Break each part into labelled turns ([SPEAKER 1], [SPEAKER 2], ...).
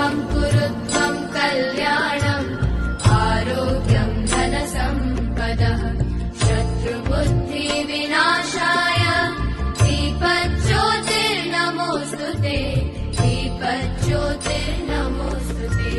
[SPEAKER 1] शुभं कुरुत्वं कल्याणम् आरोग्यं धनसम्पदः शत्रुबुद्धिविनाशाय दीपज्योतिर्नमोऽस्तु ते दीपज्योतिर्नमोऽस्तु ते।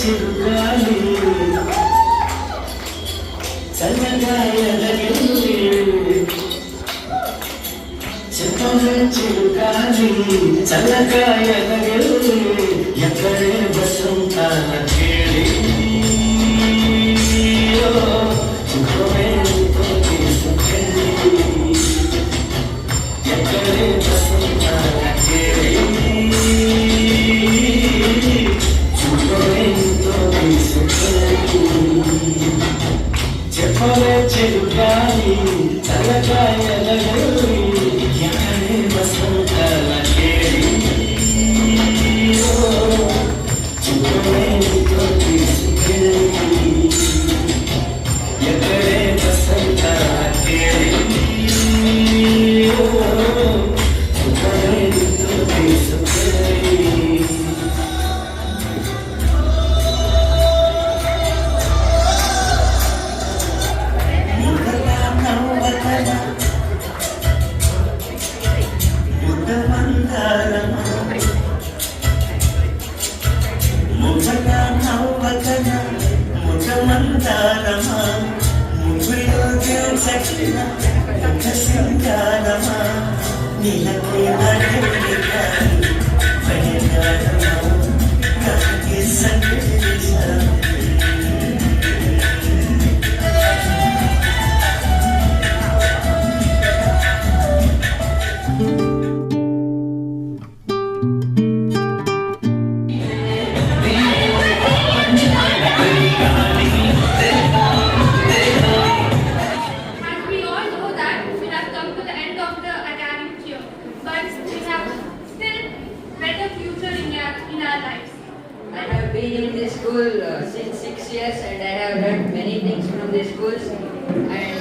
[SPEAKER 2] చిరుగాలి చల్లగా ఎదగింది చెప్పవే చిరుగాలి చల్లగా ఎదగింది ఎక్కడే వసంతాల కేళి ఎక్కడే వసంతాల కేళి చెప్పవే చెరుగాలి చల్లగా ఎదగలి ఎక్కడే వసంతాల కేళి చూడలేనితో తీసుకెళ్ళి ఎక్కడే వసంతాల కేళి చూడలేనితో తీసుకెళ్ళి ముఖగా నవ్వకన ముఖమంతారమా ముగ్గులో Sachin సింగారమా నీలకి
[SPEAKER 3] I have been in this school since 6 years and I have learned many things from this schools and